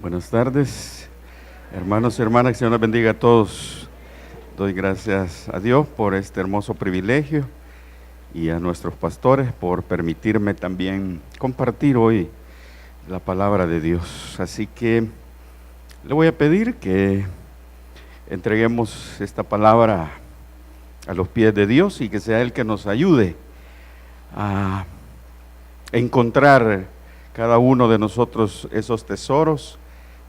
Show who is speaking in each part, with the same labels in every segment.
Speaker 1: Buenas tardes, hermanos y hermanas, que el Señor nos bendiga a todos. Doy gracias a Dios por este hermoso privilegio y a nuestros pastores por permitirme también compartir hoy la palabra de Dios. Así que le voy a pedir que entreguemos esta palabra a los pies de Dios y que sea Él que nos ayude a encontrar cada uno de nosotros esos tesoros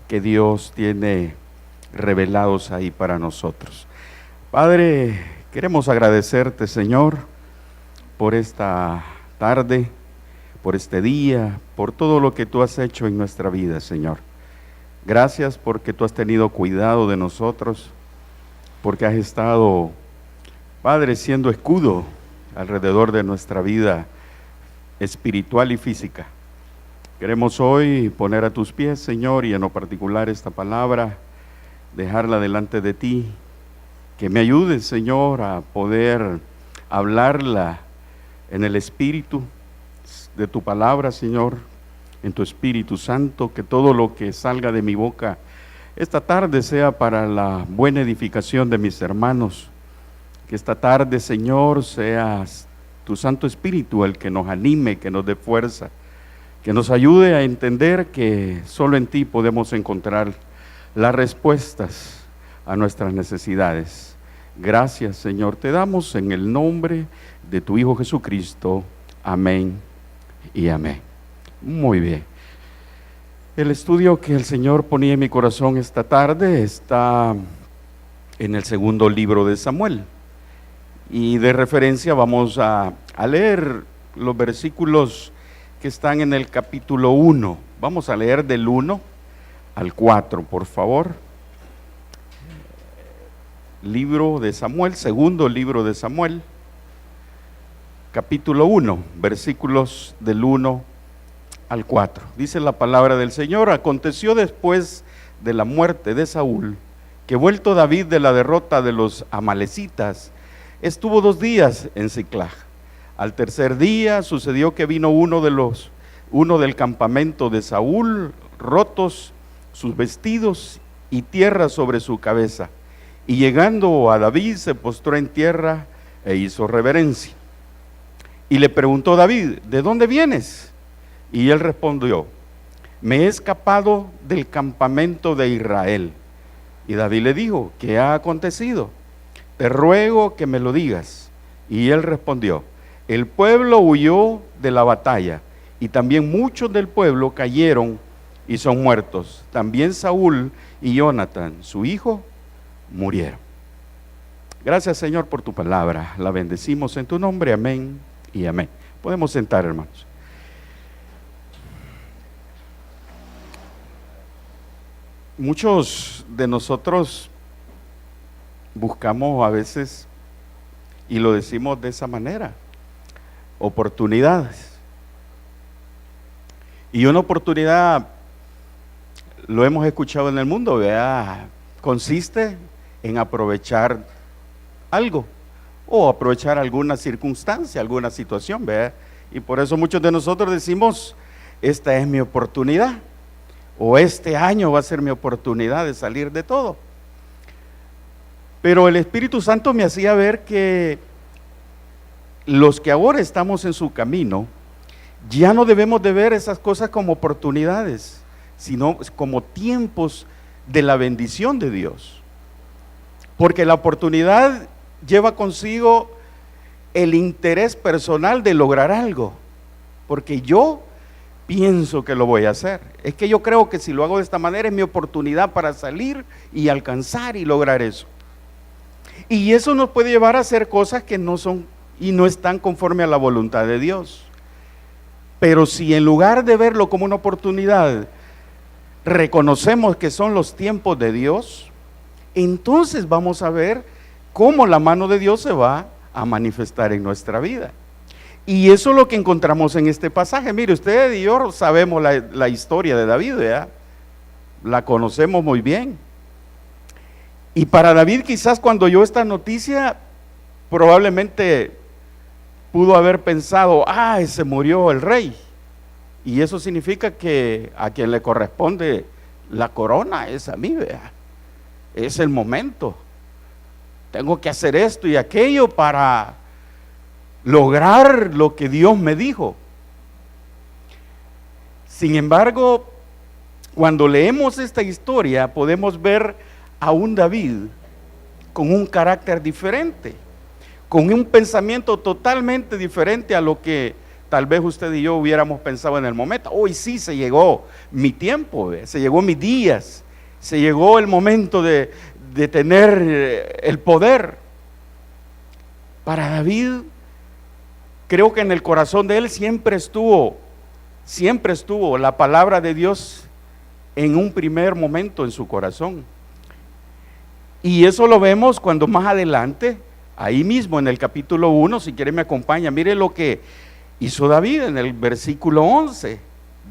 Speaker 1: que Dios tiene revelados ahí para nosotros. Padre, queremos agradecerte, Señor, por esta tarde, por este día, por todo lo que tú has hecho en nuestra vida, Señor. Gracias porque tú has tenido cuidado de nosotros, porque has estado, Padre, siendo escudo alrededor de nuestra vida espiritual y física. Queremos hoy poner a tus pies, Señor, y en lo particular esta palabra, dejarla delante de ti, que me ayudes, Señor, a poder hablarla en el espíritu de tu palabra, Señor, en tu Espíritu Santo, que todo lo que salga de mi boca esta tarde sea para la buena edificación de mis hermanos, que esta tarde, Señor, seas tu Santo Espíritu el que nos anime, que nos dé fuerza, que nos ayude a entender que solo en ti podemos encontrar las respuestas a nuestras necesidades. Gracias, Señor, te damos en el nombre de tu Hijo Jesucristo. Amén y amén. Muy bien. El estudio que el Señor ponía en mi corazón esta tarde está en el segundo libro de Samuel. Y de referencia vamos a leer los versículos que están en el capítulo 1. Vamos a leer del 1 al 4, por favor. Libro de Samuel, segundo libro de Samuel, capítulo 1, versículos del 1 al 4. Dice la palabra del Señor: aconteció después de la muerte de Saúl, que vuelto David de la derrota de los amalecitas, estuvo 2 días en Siclag. Al tercer día sucedió que vino uno del campamento de Saúl, rotos sus vestidos y tierra sobre su cabeza. Y llegando a David se postró en tierra e hizo reverencia. Y le preguntó David: ¿de dónde vienes? Y él respondió: me he escapado del campamento de Israel. Y David le dijo: ¿qué ha acontecido? Te ruego que me lo digas. Y él respondió: el pueblo huyó de la batalla, y también muchos del pueblo cayeron y son muertos. También Saúl y Jonatán, su hijo, murieron. Gracias, Señor, por tu palabra. La bendecimos en tu nombre. Amén y amén. Podemos sentar, hermanos. Muchos de nosotros buscamos a veces, y lo decimos de esa manera, oportunidades. Y una oportunidad, lo hemos escuchado en el mundo, ¿verdad?, consiste en aprovechar algo o aprovechar alguna circunstancia, alguna situación, ¿verdad? Y por eso muchos de nosotros decimos: esta es mi oportunidad, o este año va a ser mi oportunidad de salir de todo. Pero el Espíritu Santo me hacía ver que los que ahora estamos en su camino, ya no debemos de ver esas cosas como oportunidades, sino como tiempos de la bendición de Dios. Porque la oportunidad lleva consigo el interés personal de lograr algo, porque yo pienso que lo voy a hacer. Es que yo creo que si lo hago de esta manera es mi oportunidad para salir y alcanzar y lograr eso. Y eso nos puede llevar a hacer cosas que no son y no están conforme a la voluntad de Dios. Pero si en lugar de verlo como una oportunidad, reconocemos que son los tiempos de Dios, entonces vamos a ver cómo la mano de Dios se va a manifestar en nuestra vida. Y eso es lo que encontramos en este pasaje. Mire, usted y yo sabemos la historia de David, ¿verdad? La conocemos muy bien. Y para David, quizás cuando oyó esta noticia, probablemente pudo haber pensado: se murió el rey. Y eso significa que a quien le corresponde la corona es a mí, vea. Es el momento. Tengo que hacer esto y aquello para lograr lo que Dios me dijo. Sin embargo, cuando leemos esta historia, podemos ver a un David con un carácter diferente, con un pensamiento totalmente diferente a lo que tal vez usted y yo hubiéramos pensado en el momento. Hoy sí se llegó mi tiempo, se llegó mis días, se llegó el momento de tener el poder. Para David, creo que en el corazón de él siempre estuvo la palabra de Dios en un primer momento en su corazón. Y eso lo vemos cuando más adelante, ahí mismo en el capítulo 1, si quiere me acompaña, mire lo que hizo David en el versículo 11.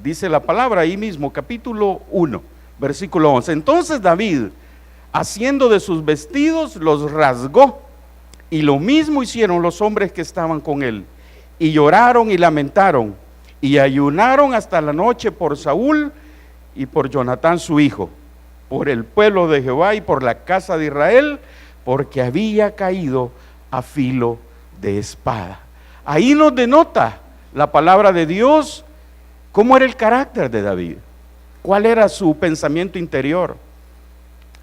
Speaker 1: Dice la palabra ahí mismo, capítulo 1, versículo 11. Entonces David, haciendo de sus vestidos, los rasgó, y lo mismo hicieron los hombres que estaban con él, y lloraron y lamentaron, y ayunaron hasta la noche por Saúl y por Jonatán su hijo, por el pueblo de Jehová y por la casa de Israel, porque había caído a filo de espada. Ahí nos denota la palabra de Dios, cómo era el carácter de David, cuál era su pensamiento interior,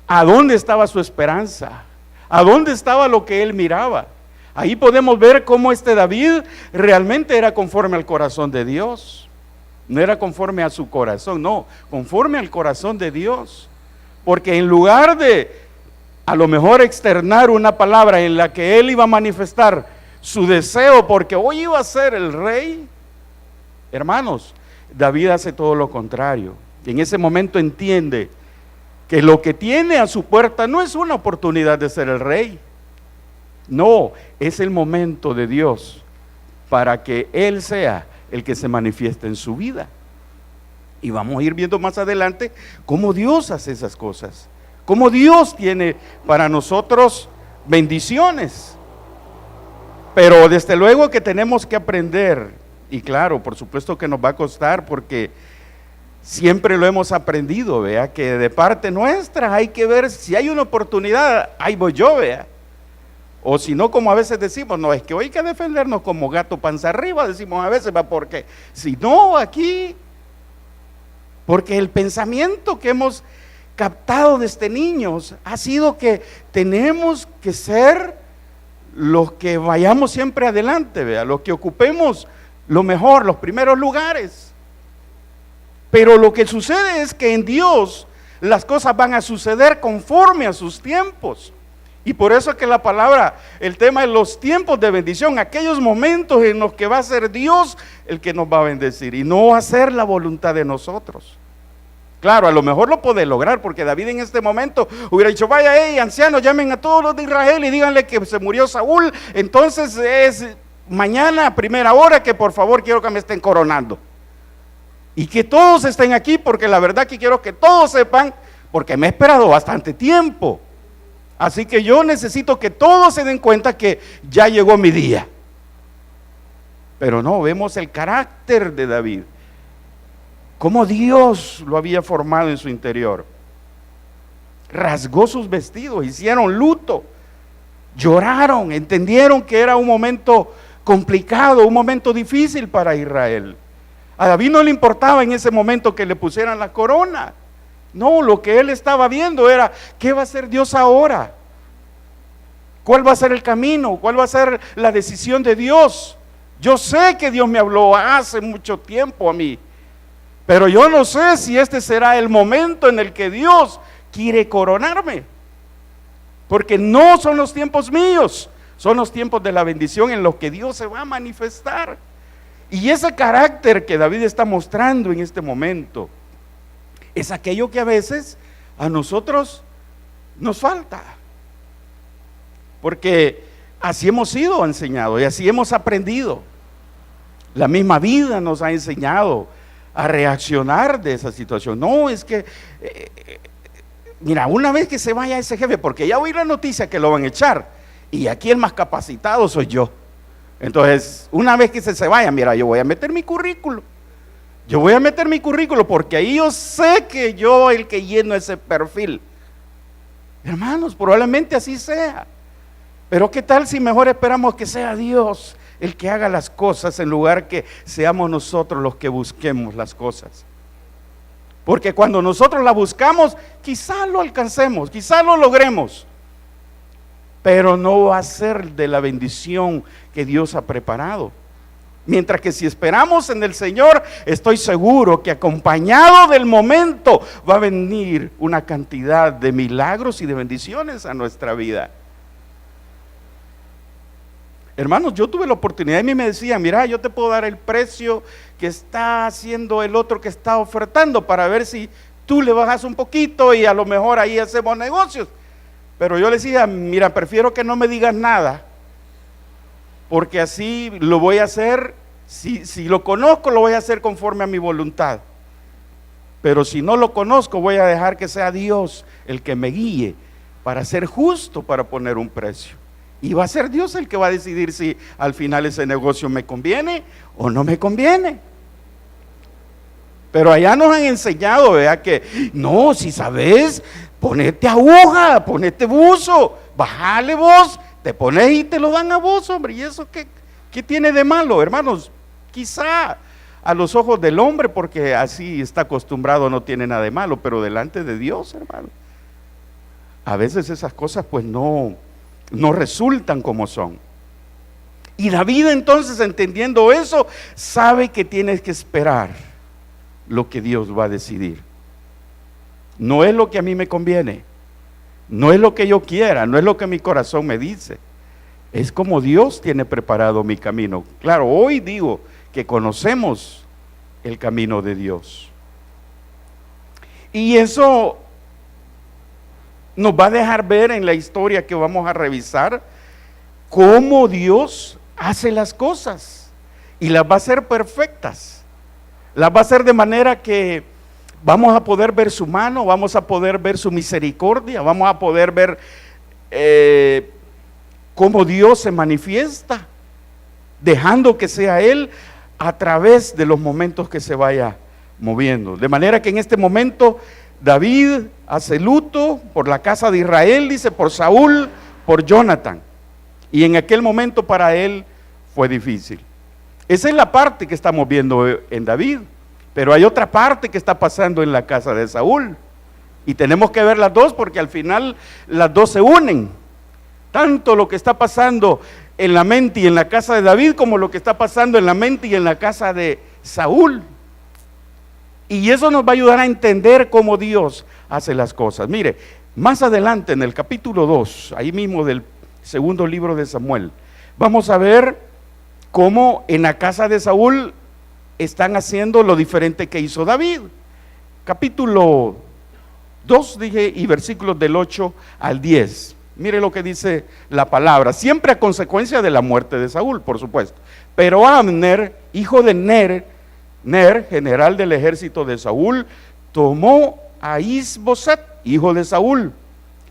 Speaker 1: a dónde estaba su esperanza, a dónde estaba lo que él miraba. Ahí podemos ver cómo este David realmente era conforme al corazón de Dios. No era conforme a su corazón, no, conforme al corazón de Dios. Porque en lugar de a lo mejor externar una palabra en la que él iba a manifestar su deseo porque hoy iba a ser el rey, hermanos, David hace todo lo contrario. Y en ese momento entiende que lo que tiene a su puerta no es una oportunidad de ser el rey. No, es el momento de Dios para que Él sea el que se manifieste en su vida. Y vamos a ir viendo más adelante cómo Dios hace esas cosas, cómo Dios tiene para nosotros bendiciones. Pero desde luego que tenemos que aprender, y claro, por supuesto que nos va a costar porque siempre lo hemos aprendido, vea, que de parte nuestra hay que ver si hay una oportunidad, ahí voy yo, vea. O si no, como a veces decimos, no, es que hoy hay que defendernos como gato panza arriba, decimos a veces, va, porque si no, aquí, porque el pensamiento que hemos captado desde niños ha sido que tenemos que ser los que vayamos siempre adelante, vea, los que ocupemos lo mejor, los primeros lugares. Pero lo que sucede es que en Dios las cosas van a suceder conforme a sus tiempos. Y por eso es que la palabra, el tema de los tiempos de bendición, aquellos momentos en los que va a ser Dios el que nos va a bendecir y no va a ser la voluntad de nosotros. Claro, a lo mejor lo puede lograr porque David en este momento hubiera dicho, vaya, ancianos, llamen a todos los de Israel y díganle que se murió Saúl, entonces es mañana a primera hora que por favor quiero que me estén coronando. Y que todos estén aquí porque la verdad que quiero que todos sepan, porque me he esperado bastante tiempo. Así que yo necesito que todos se den cuenta que ya llegó mi día. Pero no, vemos el carácter de David, cómo Dios lo había formado en su interior. Rasgó sus vestidos, hicieron luto, lloraron, entendieron que era un momento complicado, un momento difícil para Israel. A David no le importaba en ese momento que le pusieran la corona. No, lo que él estaba viendo era, ¿qué va a hacer Dios ahora? ¿Cuál va a ser el camino? ¿Cuál va a ser la decisión de Dios? Yo sé que Dios me habló hace mucho tiempo a mí, pero yo no sé si este será el momento en el que Dios quiere coronarme, porque no son los tiempos míos, son los tiempos de la bendición en los que Dios se va a manifestar. Y ese carácter que David está mostrando en este momento es aquello que a veces a nosotros nos falta, porque así hemos sido enseñados y así hemos aprendido. La misma vida nos ha enseñado a reaccionar de esa situación. No, es que mira, una vez que se vaya ese jefe, porque ya oí la noticia que lo van a echar y aquí el más capacitado soy yo. Entonces, una vez que se vaya, mira, yo voy a meter mi currículo. Yo voy a meter mi currículo porque ahí yo sé que yo el que lleno ese perfil. Hermanos, probablemente así sea. Pero ¿qué tal si mejor esperamos que sea Dios el que haga las cosas en lugar que seamos nosotros los que busquemos las cosas? Porque cuando nosotros la buscamos, quizá lo alcancemos, quizá lo logremos, pero no va a ser de la bendición que Dios ha preparado. Mientras que si esperamos en el Señor, estoy seguro que acompañado del momento va a venir una cantidad de milagros y de bendiciones a nuestra vida. Hermanos, yo tuve la oportunidad y a mí me decían, mira, yo te puedo dar el precio que está haciendo el otro que está ofertando para ver si tú le bajas un poquito y a lo mejor ahí hacemos negocios. Pero yo le decía, mira, prefiero que no me digas nada, porque así lo voy a hacer, si lo conozco lo voy a hacer conforme a mi voluntad. Pero si no lo conozco voy a dejar que sea Dios el que me guíe para ser justo, para poner un precio. Y va a ser Dios el que va a decidir si al final ese negocio me conviene o no me conviene. Pero allá nos han enseñado, ¿verdad? Que no, si sabes, ponete aguja, ponete buzo, bájale vos, te pones y te lo dan a vos, hombre. ¿Y eso qué tiene de malo, hermanos? Quizá a los ojos del hombre, porque así está acostumbrado, no tiene nada de malo, pero delante de Dios, hermano, a veces esas cosas pues no resultan como son. Y David entonces, entendiendo eso, sabe que tienes que esperar lo que Dios va a decidir. No es lo que a mí me conviene, no es lo que yo quiera, no es lo que mi corazón me dice, es como Dios tiene preparado mi camino. Claro, hoy digo que conocemos el camino de Dios, y eso nos va a dejar ver en la historia que vamos a revisar cómo Dios hace las cosas y las va a hacer perfectas, las va a hacer de manera que vamos a poder ver su mano, vamos a poder ver su misericordia, vamos a poder ver cómo Dios se manifiesta, dejando que sea Él a través de los momentos que se vaya moviendo. De manera que en este momento David hace luto por la casa de Israel, dice, por Saúl, por Jonathan, y en aquel momento para él fue difícil. Esa es la parte que estamos viendo en David, pero hay otra parte que está pasando en la casa de Saúl, y tenemos que ver las dos porque al final las dos se unen, tanto lo que está pasando en la mente y en la casa de David como lo que está pasando en la mente y en la casa de Saúl. Y eso nos va a ayudar a entender cómo Dios hace las cosas. Mire, más adelante en el capítulo 2, ahí mismo del segundo libro de Samuel, vamos a ver cómo en la casa de Saúl están haciendo lo diferente que hizo David. Capítulo 2, dije, y versículos del 8 al 10. Mire lo que dice la palabra, siempre a consecuencia de la muerte de Saúl, por supuesto. Pero Abner, hijo de Ner, general del ejército de Saúl, tomó a Is-Boset, hijo de Saúl,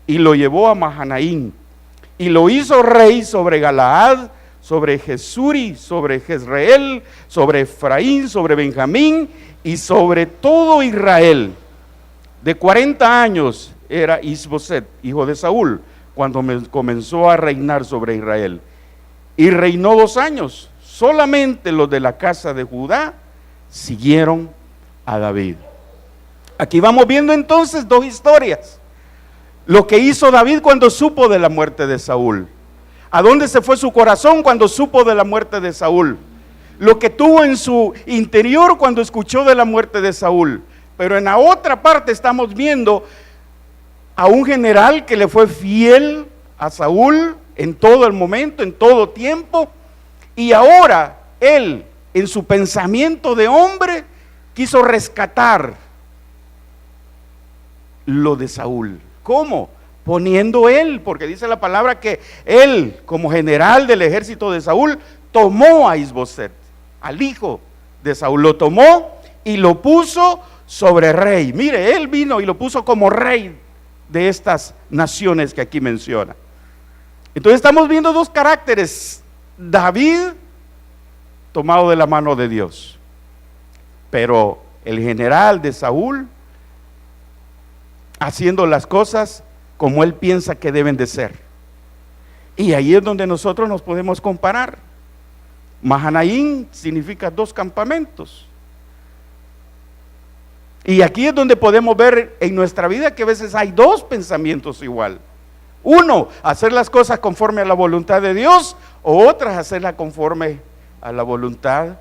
Speaker 1: y lo llevó a Mahanaim, y lo hizo rey sobre Galaad, sobre Jesuri, sobre Jezreel, sobre Efraín, sobre Benjamín, y sobre todo Israel. De 40 años era Is-Boset, hijo de Saúl, cuando comenzó a reinar sobre Israel, y reinó 2 años. Solamente los de la casa de Judá siguieron a David. Aquí vamos viendo entonces dos historias. Lo que hizo David cuando supo de la muerte de Saúl. ¿A dónde se fue su corazón cuando supo de la muerte de Saúl? Lo que tuvo en su interior cuando escuchó de la muerte de Saúl. Pero en la otra parte estamos viendo a un general que le fue fiel a Saúl en todo el momento, en todo tiempo, y ahora él, en su pensamiento de hombre, quiso rescatar lo de Saúl. ¿Cómo? Poniendo él, porque dice la palabra que él, como general del ejército de Saúl, tomó a Is-Boset, al hijo de Saúl, lo tomó y lo puso sobre rey. Mire, él vino y lo puso como rey de estas naciones que aquí menciona. Entonces estamos viendo dos caracteres: David tomado de la mano de Dios, pero el general de Saúl haciendo las cosas como él piensa que deben de ser. Y ahí es donde nosotros nos podemos comparar. Mahanaim significa 2 campamentos. Y aquí es donde podemos ver en nuestra vida que a veces hay 2 pensamientos igual. Uno, hacer las cosas conforme a la voluntad de Dios, o otras, hacerlas conforme a la voluntad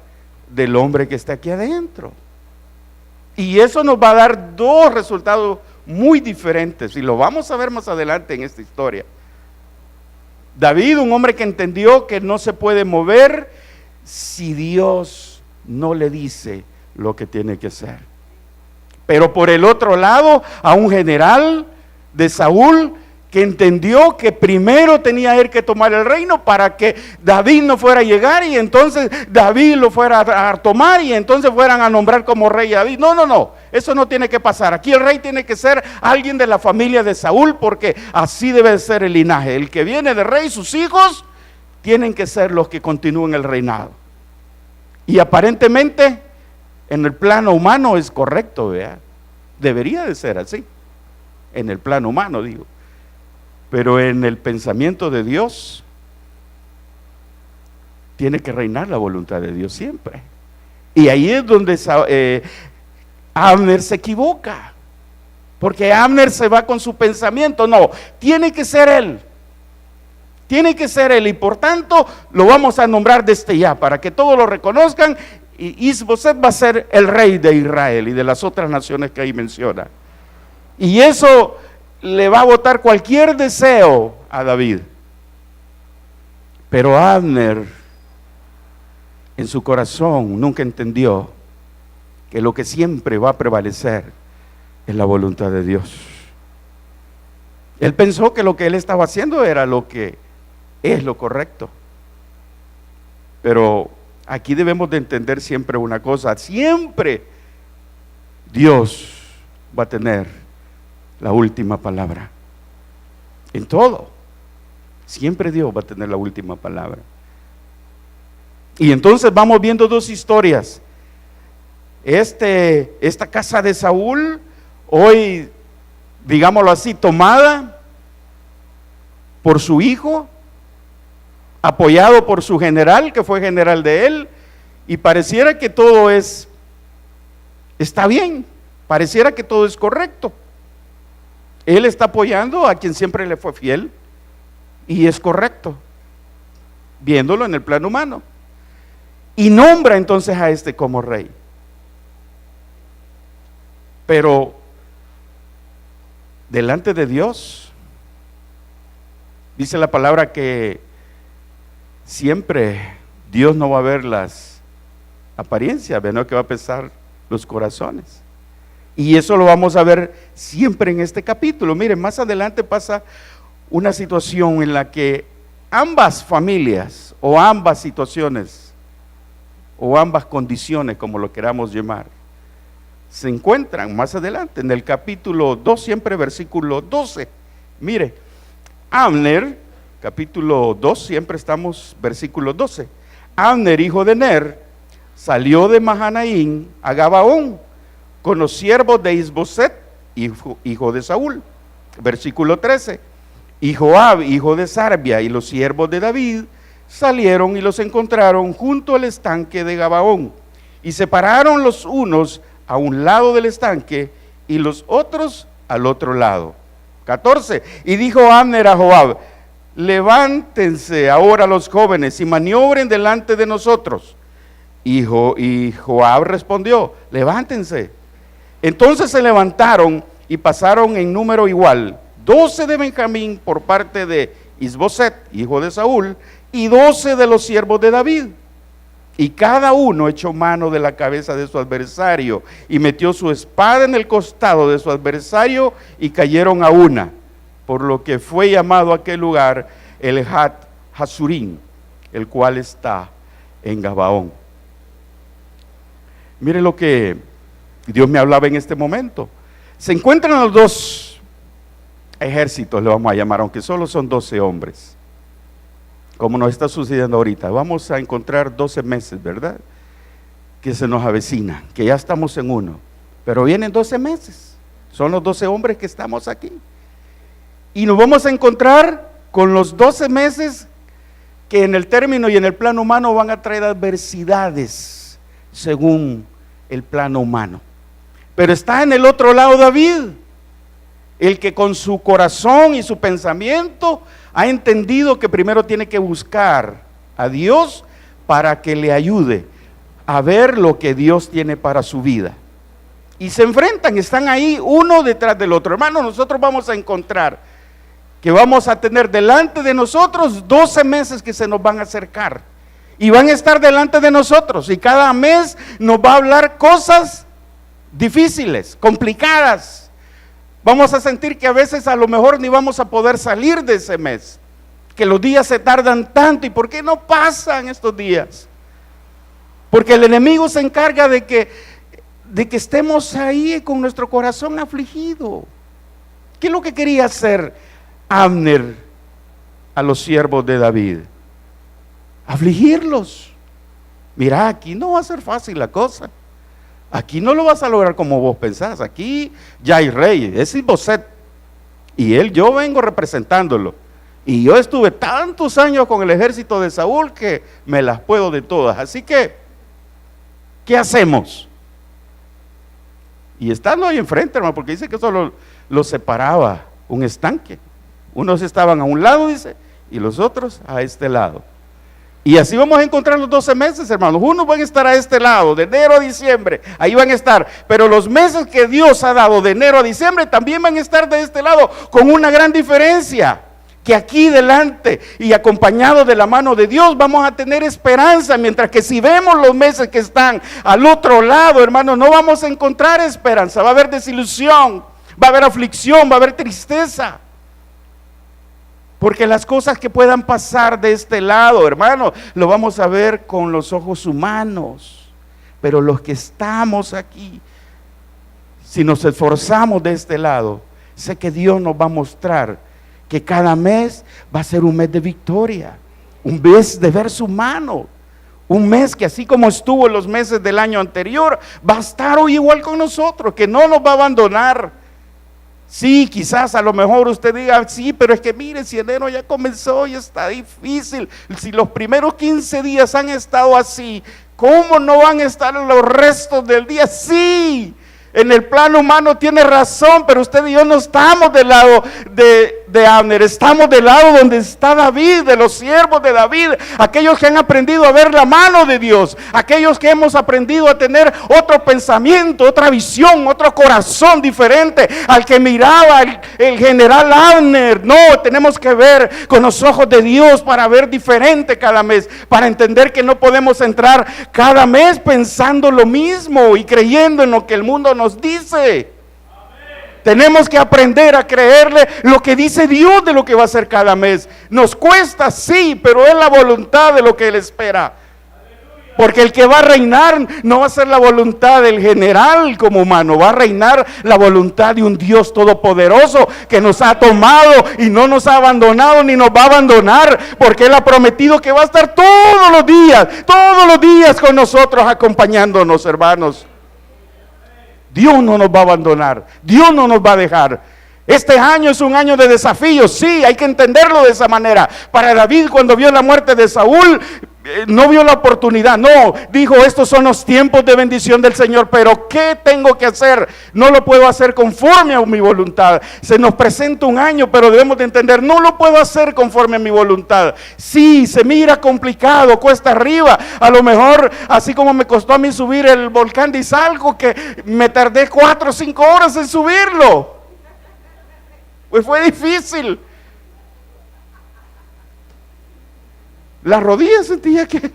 Speaker 1: del hombre que está aquí adentro. Y eso nos va a dar 2 resultados muy diferentes, y lo vamos a ver más adelante en esta historia. David, un hombre que entendió que no se puede mover si Dios no le dice lo que tiene que hacer. Pero por el otro lado, a un general de Saúl que entendió que primero tenía él que tomar el reino para que David no fuera a llegar y entonces David lo fuera a tomar y entonces fueran a nombrar como rey a David. No, eso no tiene que pasar. Aquí el rey tiene que ser alguien de la familia de Saúl, porque así debe ser el linaje. El que viene de rey, sus hijos tienen que ser los que continúen el reinado. Y aparentemente en el plano humano es correcto, ¿vea? Debería de ser así, en el plano humano digo. Pero en el pensamiento de Dios, tiene que reinar la voluntad de Dios siempre. Y ahí es donde Abner se equivoca. Porque Abner se va con su pensamiento. No, tiene que ser él. Tiene que ser él. Y por tanto, lo vamos a nombrar desde ya, para que todos lo reconozcan. Y Isboset va a ser el rey de Israel y de las otras naciones que ahí menciona. Y eso le va a botar cualquier deseo a David. Pero Abner, en su corazón, nunca entendió que lo que siempre va a prevalecer es la voluntad de Dios. Él pensó que lo que él estaba haciendo era lo que es lo correcto. Pero aquí debemos de entender siempre una cosa: siempre Dios va a tener la última palabra en todo. Siempre Dios va a tener la última palabra. Y entonces vamos viendo 2 historias. Esta casa de Saúl, hoy, digámoslo así, tomada por su hijo, apoyado por su general, que fue general de él, y pareciera que todo está bien, pareciera que todo es correcto. Él está apoyando a quien siempre le fue fiel, y es correcto, viéndolo en el plano humano. Y nombra entonces a este como rey. Pero delante de Dios, dice la palabra que siempre Dios no va a ver las apariencias, sino que va a pesar los corazones. Y eso lo vamos a ver siempre en este capítulo. Miren, más adelante pasa una situación en la que ambas familias, o ambas situaciones, o ambas condiciones, como lo queramos llamar, se encuentran más adelante en el capítulo 2, siempre versículo 12. Mire, Abner, capítulo 2, siempre estamos versículo 12. Abner, hijo de Ner, salió de Mahanaim a Gabaón con los siervos de Isboset, hijo de Saúl. Versículo 13. Y Joab, hijo de Sarbia, y los siervos de David salieron y los encontraron junto al estanque de Gabaón, y se pararon los unos a un lado del estanque y los otros al otro lado. 14. Y dijo Abner a Joab: levántense ahora los jóvenes y maniobren delante de nosotros. Y Joab respondió: levántense. Entonces se levantaron y pasaron en número igual, 12 de Benjamín por parte de Isboset, hijo de Saúl, y 12 de los siervos de David. Y cada uno echó mano de la cabeza de su adversario y metió su espada en el costado de su adversario, y cayeron a una, por lo que fue llamado aquel lugar el Hat Hasurim, el cual está en Gabaón. Mire lo que Dios me hablaba en este momento. Se encuentran los 2 ejércitos, le vamos a llamar, aunque solo son 12 hombres, como nos está sucediendo ahorita. Vamos a encontrar 12 meses, ¿verdad? que se nos avecina, que ya estamos en uno, pero vienen 12 meses, son los 12 hombres que estamos aquí, y nos vamos a encontrar con los 12 meses que en el término y en el plano humano van a traer adversidades según el plano humano. Pero está en el otro lado David, el que con su corazón y su pensamiento ha entendido que primero tiene que buscar a Dios para que le ayude a ver lo que Dios tiene para su vida. Y se enfrentan, están ahí uno detrás del otro. Hermano, nosotros vamos a encontrar que vamos a tener delante de nosotros 12 meses que se nos van a acercar. Y van a estar delante de nosotros. Y cada mes nos va a hablar cosas difíciles, complicadas. Vamos a sentir que a veces a lo mejor ni vamos a poder salir de ese mes. Que los días se tardan tanto. ¿Y por qué no pasan estos días? Porque el enemigo se encarga de que estemos ahí con nuestro corazón afligido. ¿Qué es lo que quería hacer Abner a los siervos de David? Afligirlos. Mira, aquí no va a ser fácil la cosa. Aquí no lo vas a lograr como vos pensás. Aquí ya hay rey, es Isboset. Y yo vengo representándolo. Y yo estuve tantos años con el ejército de Saúl que me las puedo de todas. Así que, ¿qué hacemos? Y estando ahí enfrente, hermano, porque dice que solo los separaba un estanque. Unos estaban a un lado, dice, y los otros a este lado. Y así vamos a encontrar los 12 meses, hermanos. Unos van a estar a este lado, de enero a diciembre, ahí van a estar. Pero los meses que Dios ha dado de enero a diciembre también van a estar de este lado, con una gran diferencia. Que aquí delante y acompañado de la mano de Dios vamos a tener esperanza, mientras que si vemos los meses que están al otro lado, hermanos, no vamos a encontrar esperanza. Va a haber desilusión, va a haber aflicción, va a haber tristeza. Porque las cosas que puedan pasar de este lado, hermano, lo vamos a ver con los ojos humanos. Pero los que estamos aquí, si nos esforzamos de este lado, sé que Dios nos va a mostrar que cada mes va a ser un mes de victoria, un mes de ver su mano, un mes que así como estuvo en los meses del año anterior, va a estar hoy igual con nosotros, que no nos va a abandonar. Sí, quizás a lo mejor usted diga, sí, pero es que mire, si enero ya comenzó y está difícil, si los primeros 15 días han estado así, ¿cómo no van a estar los restos del día? Sí, en el plano humano tiene razón, pero usted y yo no estamos del lado de Abner, estamos del lado donde está David, de los siervos de David, aquellos que han aprendido a ver la mano de Dios, aquellos que hemos aprendido a tener otro pensamiento, otra visión, otro corazón diferente al que miraba el general Abner. No, tenemos que ver con los ojos de Dios para ver diferente cada mes, para entender que no podemos entrar cada mes pensando lo mismo y creyendo en lo que el mundo nos dice. Tenemos que aprender a creerle lo que dice Dios de lo que va a hacer cada mes. Nos cuesta, sí, pero es la voluntad de lo que Él espera. Porque el que va a reinar no va a ser la voluntad del general como humano, va a reinar la voluntad de un Dios todopoderoso que nos ha tomado y no nos ha abandonado ni nos va a abandonar, porque Él ha prometido que va a estar todos los días con nosotros, acompañándonos, hermanos. Dios no nos va a abandonar, Dios no nos va a dejar. Este año es un año de desafíos, sí, hay que entenderlo de esa manera. Para David, cuando vio la muerte de Saúl, no vio la oportunidad, no, dijo, estos son los tiempos de bendición del Señor, pero ¿qué tengo que hacer? No lo puedo hacer conforme a mi voluntad. Se nos presenta un año, pero debemos de entender, no lo puedo hacer conforme a mi voluntad. Sí, se mira complicado, cuesta arriba, a lo mejor, así como me costó a mí subir el volcán de Izalco, que me tardé 4 o 5 horas en subirlo, pues fue difícil. Las rodillas sentía que,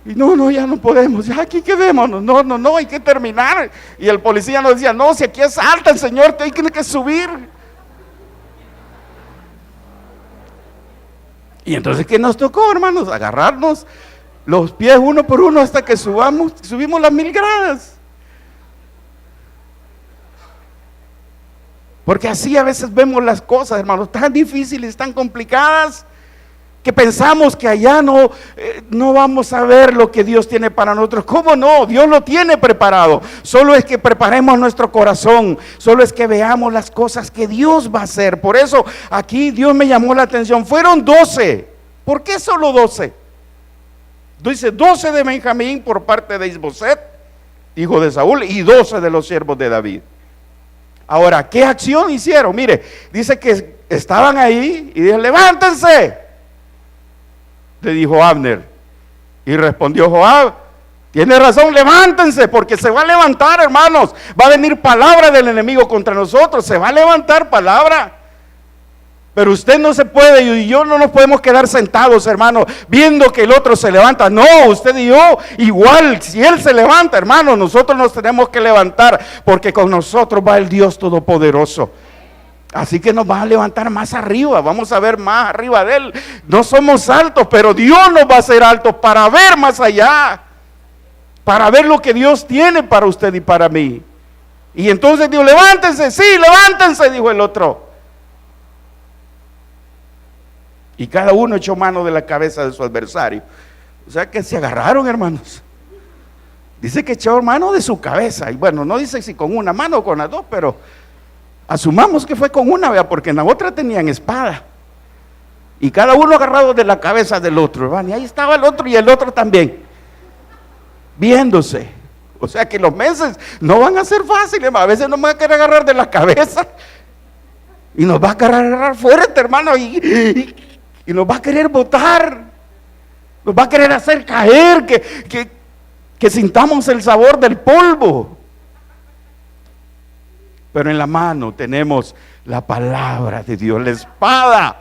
Speaker 1: y no, ya no podemos, ya aquí quedémonos, no, hay que terminar. Y el policía nos decía, no, si aquí es alta el Señor, te hay que subir. Y entonces, ¿qué nos tocó, hermanos? Agarrarnos los pies uno por uno hasta que subimos las 1000 gradas. Porque así a veces vemos las cosas, hermanos, tan difíciles, tan complicadas,
Speaker 2: que pensamos que allá no vamos a ver lo que Dios tiene para nosotros. ¿Cómo no? Dios lo tiene preparado. Solo es que preparemos nuestro corazón, solo es que veamos las cosas que Dios va a hacer. Por eso aquí Dios me llamó la atención. Fueron 12. ¿Por qué solo 12? Dice 12 de Benjamín por parte de Isboset, hijo de Saúl, y 12 de los siervos de David. Ahora, ¿qué acción hicieron? Mire, dice que estaban ahí y dijeron: levántense. Le dijo Abner, y respondió Joab: tiene razón, levántense, porque se va a levantar, hermanos. Va a venir palabra del enemigo contra nosotros, se va a levantar palabra. Pero usted no se puede, y yo no nos podemos quedar sentados, hermano, viendo que el otro se levanta. No, usted y yo, igual, si él se levanta, hermano, nosotros nos tenemos que levantar, porque con nosotros va el Dios Todopoderoso. Así que nos va a levantar más arriba, vamos a ver más arriba de él. No somos altos, pero Dios nos va a hacer altos para ver más allá, para ver lo que Dios tiene para usted y para mí. Y entonces dijo: levántense. Sí, levántense, dijo el otro. Y cada uno echó mano de la cabeza de su adversario. O sea que se agarraron, hermanos. Dice que echó mano de su cabeza. Y bueno, no dice si con una mano o con las dos, pero asumamos que fue con una, ¿vea? Porque en la otra tenían espada. Y cada uno agarrado de la cabeza del otro, hermano. Y ahí estaba el otro y el otro también, viéndose. O sea que los meses no van a ser fáciles. A veces nos van a querer agarrar de la cabeza y nos va a querer agarrar fuerte, hermano, y nos va a querer botar, nos va a querer hacer caer, que sintamos el sabor del polvo. Pero en la mano tenemos la palabra de Dios, la espada,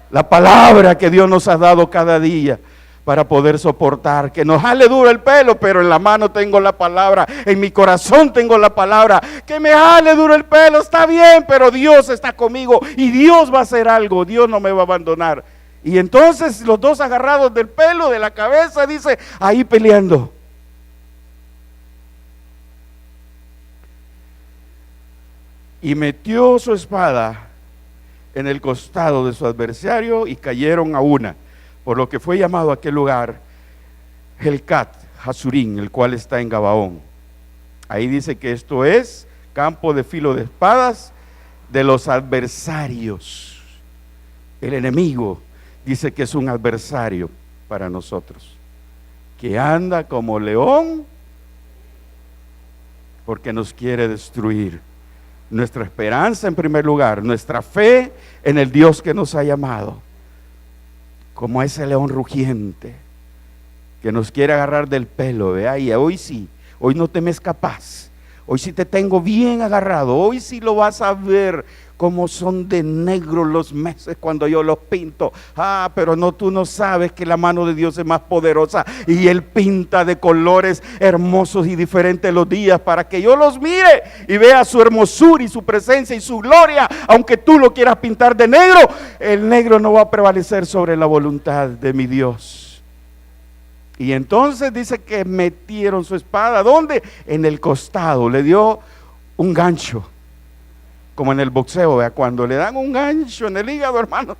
Speaker 2: la palabra que Dios nos ha dado cada día para poder soportar, que nos jale duro el pelo, pero en la mano tengo la palabra, en mi corazón tengo la palabra. Que me jale duro el pelo, está bien, pero Dios está conmigo y Dios va a hacer algo, Dios no me va a abandonar. Y entonces los dos agarrados del pelo, de la cabeza, dice, ahí peleando. Y metió su espada en el costado de su adversario y cayeron a una, por lo que fue llamado aquel lugar Helcat Hasurín, el cual está en Gabaón. Ahí dice que esto es campo de filo de espadas de los adversarios. El enemigo dice que es un adversario para nosotros, que anda como león porque nos quiere destruir. Nuestra esperanza en primer lugar, nuestra fe en el Dios que nos ha llamado, como ese león rugiente que nos quiere agarrar del pelo, ¿vea? Y hoy sí, hoy no te me escapas, hoy sí te tengo bien agarrado, hoy sí lo vas a ver como son de negro los meses cuando yo los pinto. Pero no, tú no sabes que la mano de Dios es más poderosa y Él pinta de colores hermosos y diferentes los días para que yo los mire y vea su hermosura y su presencia y su gloria. Aunque tú lo quieras pintar de negro, el negro no va a prevalecer sobre la voluntad de mi Dios. Y entonces dice que metieron su espada, ¿dónde? En el costado, le dio un gancho. Como en el boxeo, vea, cuando le dan un gancho en el hígado, hermano,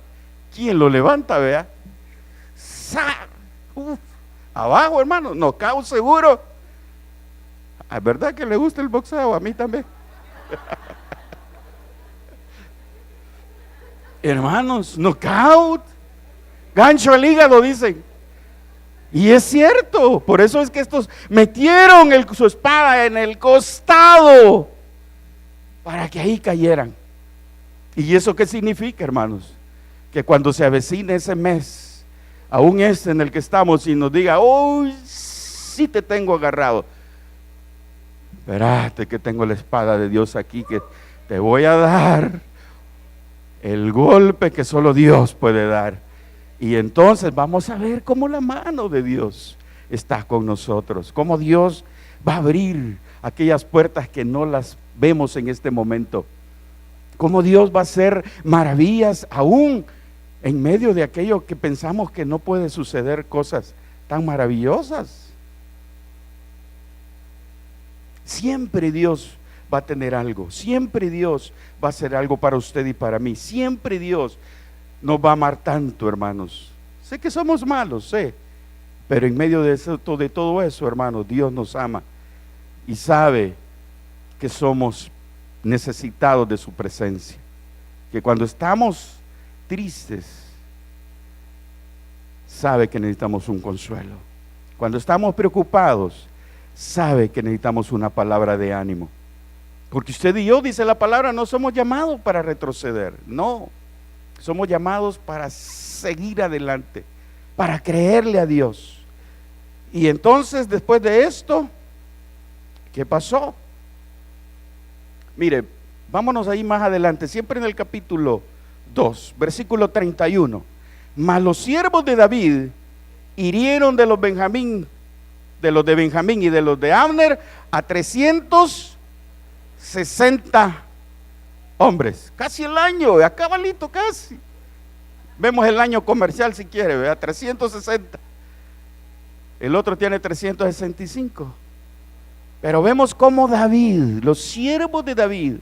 Speaker 2: ¿quién lo levanta, vea? Abajo, hermano, knockout seguro. ¿Es verdad que le gusta el boxeo? A mí también. Hermanos, knockout, gancho al hígado, dicen. Y es cierto, por eso es que estos metieron su espada en el costado, para que ahí cayeran. ¿Y eso qué significa, hermanos? Que cuando se avecine ese mes, aún este en el que estamos, y nos diga, hoy sí te tengo agarrado, espérate que tengo la espada de Dios aquí, que te voy a dar el golpe que solo Dios puede dar. Y entonces vamos a ver cómo la mano de Dios está con nosotros, cómo Dios va a abrir aquellas puertas que no las vemos en este momento, cómo Dios va a hacer maravillas aún en medio de aquello que pensamos que no puede suceder, cosas tan maravillosas. Siempre Dios va a tener algo, siempre Dios va a hacer algo para usted y para mí, siempre Dios nos va a amar tanto, hermanos. sé que somos malos, sé, pero en medio de todo eso, hermanos, Dios nos ama y sabe que somos necesitados de su presencia, que cuando estamos tristes, sabe que necesitamos un consuelo. Cuando estamos preocupados, sabe que necesitamos una palabra de ánimo. Porque usted y yo, dice la palabra, no somos llamados para retroceder, no, somos llamados para seguir adelante, para creerle a Dios. Y entonces, después de esto, ¿qué pasó? Mire, vámonos ahí más adelante, siempre en el capítulo 2, versículo 31. Mas los siervos de David hirieron de los de Benjamín y de los de Abner a 360 hombres. Casi el año, a cabalito casi. Vemos el año comercial si quiere, ¿verdad? 360. El otro tiene 365. Pero vemos cómo David, los siervos de David,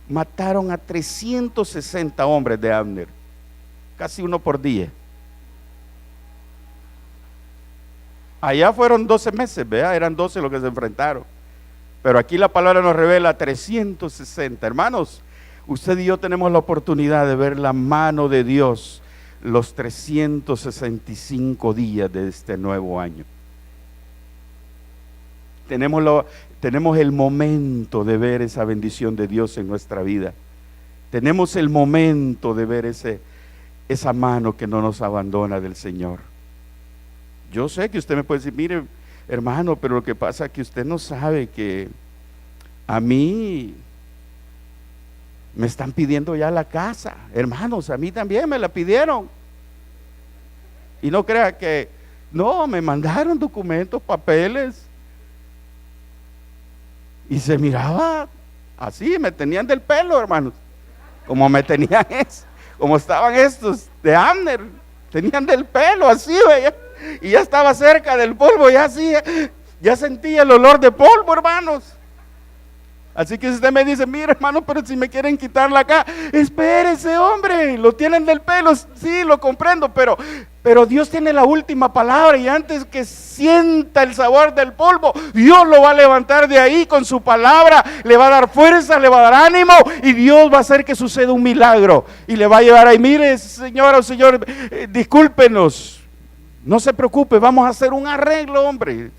Speaker 2: mataron a 360 hombres de Abner. Casi uno por día. Allá fueron 12 meses, ¿verdad? Eran 12 los que se enfrentaron. Pero aquí la palabra nos revela 360. Hermanos, usted y yo tenemos la oportunidad de ver la mano de Dios los 365 días de este nuevo año. Tenemos el momento de ver esa bendición de Dios en nuestra vida. Tenemos el momento de ver esa mano que no nos abandona del Señor. Yo sé que usted me puede decir, mire, hermano, pero lo que pasa es que usted no sabe que a mí me están pidiendo ya la casa. Hermanos, a mí también me la pidieron. Y no crea que, no, me mandaron documentos, papeles. Y se miraba así, me tenían del pelo, hermanos. Como me tenían como estaban estos de Abner, tenían del pelo así, ¿verdad? Y ya estaba cerca del polvo, ya así, ya sentía el olor de polvo, hermanos. Así que si usted me dice, mira, hermano, pero si me quieren quitarla acá, espérese, hombre, lo tienen del pelo, sí, lo comprendo, pero Dios tiene la última palabra, y antes que sienta el sabor del polvo, Dios lo va a levantar de ahí con su palabra, le va a dar fuerza, le va a dar ánimo, y Dios va a hacer que suceda un milagro, y le va a llevar ahí, mire, señora o señor, discúlpenos, no se preocupe, vamos a hacer un arreglo, hombre.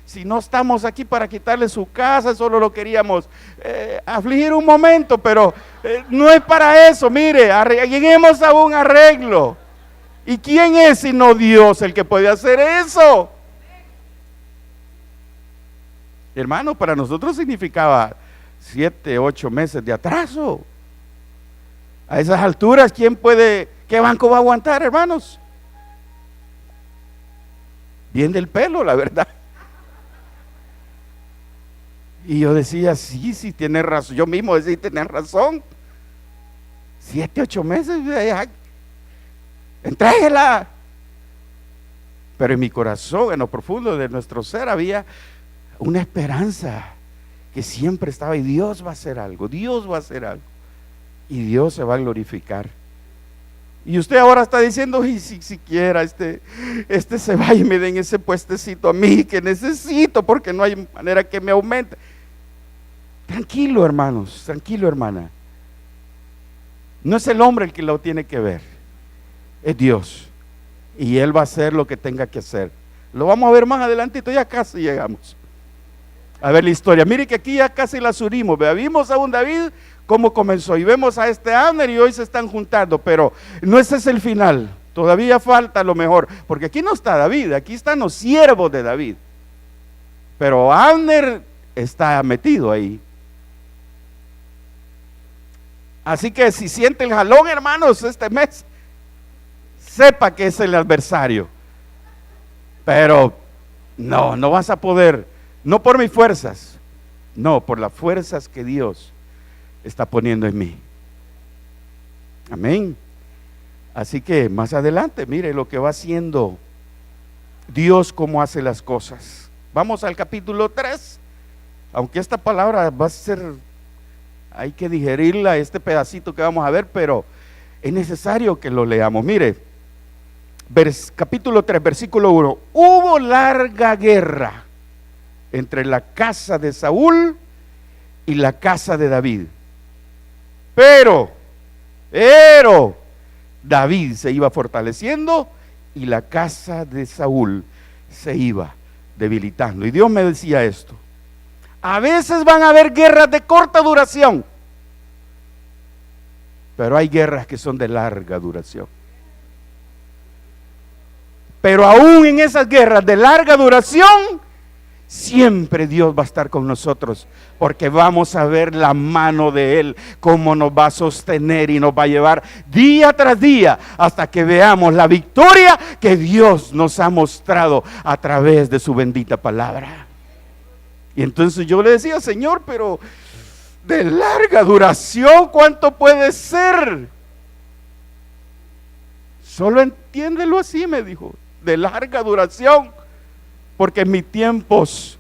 Speaker 2: Si no estamos aquí para quitarle su casa, solo lo queríamos afligir un momento, pero no es para eso. Mire, lleguemos a un arreglo. ¿Y quién es sino Dios el que puede hacer eso? Hermano, para nosotros significaba 7, 8 meses de atraso. A esas alturas, qué banco va a aguantar, hermanos? Bien del pelo, la verdad. Y yo decía, sí, tiene razón. Yo mismo decía, tenés razón. 7, 8 meses, entrégela. Pero en mi corazón, en lo profundo de nuestro ser, había una esperanza que siempre estaba, y Dios va a hacer algo, Dios va a hacer algo, y Dios se va a glorificar. Y usted ahora está diciendo, y si siquiera este se va y me den ese puestecito a mí que necesito, porque no hay manera que me aumente. Tranquilo, hermanos, tranquilo, hermana. No es el hombre el que lo tiene que ver, es Dios, y Él va a hacer lo que tenga que hacer. Lo vamos a ver más adelantito, ya casi llegamos a ver la historia. Mire que aquí ya casi la subimos. Vimos a un David cómo comenzó, y vemos a este Abner, y hoy se están juntando, pero no ese es el final, todavía falta lo mejor, porque aquí no está David, aquí están los siervos de David, pero Abner está metido ahí. Así que si siente el jalón, hermanos, este mes, sepa que es el adversario, pero no vas a poder, no por mis fuerzas, no, por las fuerzas que Dios está poniendo en mí. Amén. Así que más adelante, mire lo que va haciendo Dios, cómo hace las cosas. Vamos al capítulo 3. Aunque esta palabra va a ser, hay que digerirla, este pedacito que vamos a ver, pero es necesario que lo leamos. Mire, capítulo 3, versículo 1. Hubo larga guerra entre la casa de Saúl y la casa de David. Pero David se iba fortaleciendo y la casa de Saúl se iba debilitando. Y Dios me decía esto: a veces van a haber guerras de corta duración, pero hay guerras que son de larga duración. Pero aún en esas guerras de larga duración, siempre Dios va a estar con nosotros, porque vamos a ver la mano de Él, cómo nos va a sostener y nos va a llevar día tras día hasta que veamos la victoria que Dios nos ha mostrado a través de su bendita palabra. Y entonces yo le decía: Señor, pero de larga duración, ¿cuánto puede ser? Solo entiéndelo así, me dijo, de larga duración, porque mis tiempos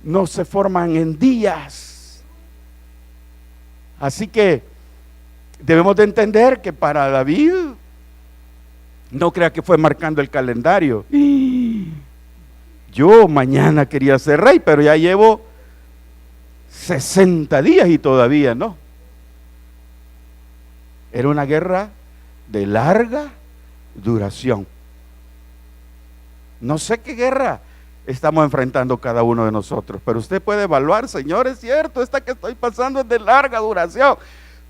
Speaker 2: no se forman en días. Así que debemos de entender que para David, no crea que fue marcando el calendario. Yo mañana quería ser rey, pero ya llevo 60 días y todavía no. Era una guerra de larga duración. No sé qué guerra estamos enfrentando cada uno de nosotros, pero usted puede evaluar: Señor, es cierto, esta que estoy pasando es de larga duración,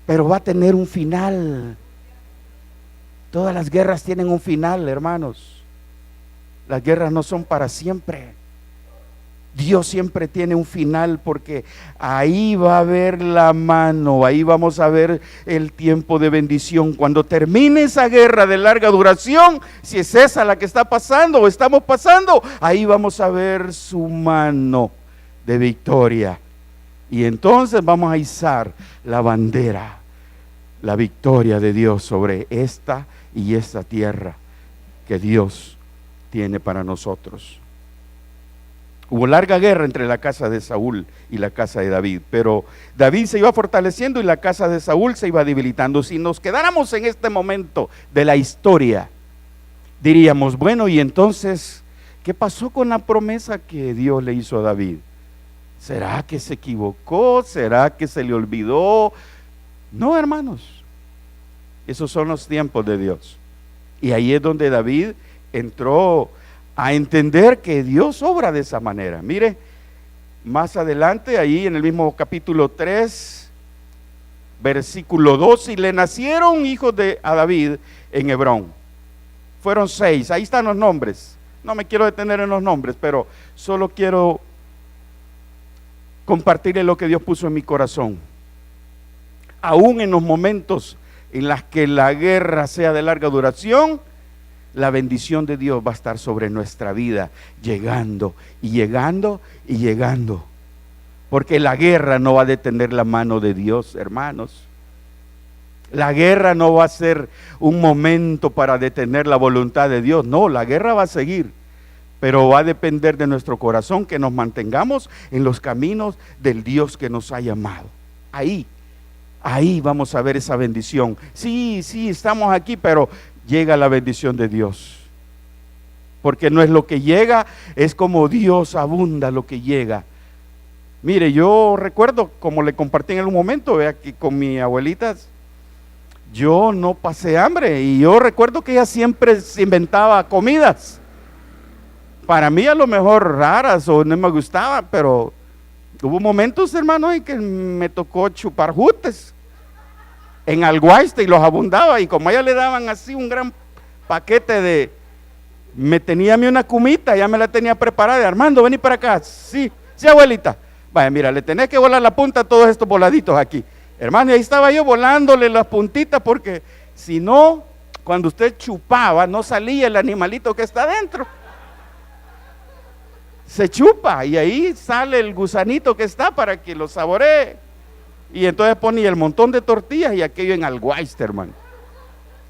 Speaker 2: pero va a tener un final. Todas las guerras tienen un final, hermanos. Las guerras no son para siempre. Dios siempre tiene un final, porque ahí va a haber la mano, ahí vamos a ver el tiempo de bendición. Cuando termine esa guerra de larga duración, si es esa la que está pasando o estamos pasando, ahí vamos a ver su mano de victoria. Y entonces vamos a izar la bandera, la victoria de Dios sobre esta y esta tierra que Dios tiene para nosotros. Hubo larga guerra entre la casa de Saúl y la casa de David, pero David se iba fortaleciendo y la casa de Saúl se iba debilitando. Si nos quedáramos en este momento de la historia, diríamos: bueno, y entonces, ¿qué pasó con la promesa que Dios le hizo a David? ¿Será que se equivocó? ¿Será que se le olvidó? No, hermanos, esos son los tiempos de Dios. Y ahí es donde David entró a entender que Dios obra de esa manera. Mire, más adelante, ahí en el mismo capítulo 3, versículo 2, y le nacieron hijos a David en Hebrón. Fueron 6, ahí están los nombres. No me quiero detener en los nombres, pero solo quiero compartirle lo que Dios puso en mi corazón. Aún en los momentos en los que la guerra sea de larga duración, la bendición de Dios va a estar sobre nuestra vida, llegando y llegando y llegando. Porque la guerra no va a detener la mano de Dios, hermanos. La guerra no va a ser un momento para detener la voluntad de Dios. No, la guerra va a seguir, pero va a depender de nuestro corazón, que nos mantengamos en los caminos del Dios que nos ha llamado. Ahí vamos a ver esa bendición. Sí, estamos aquí, pero llega la bendición de Dios, porque no es lo que llega, es como Dios abunda lo que llega. Mire, yo recuerdo, como le compartí en algún momento, vea, que con mi abuelita yo no pasé hambre, y yo recuerdo que ella siempre se inventaba comidas, para mí a lo mejor raras o no me gustaba, pero hubo momentos, hermano, en que me tocó chupar jutes en Alguaiste y los abundaba, y como a ella le daban así un gran paquete me tenía a mí una cumita, ya me la tenía preparada: Armando, vení para acá. Sí, abuelita. Vaya, mira, le tenés que volar la punta a todos estos voladitos aquí, hermano. Y ahí estaba yo volándole las puntitas, porque si no, cuando usted chupaba, no salía el animalito que está adentro. Se chupa y ahí sale el gusanito que está para que lo saboree. Y entonces ponía el montón de tortillas y aquello en Alguaiste, hermano.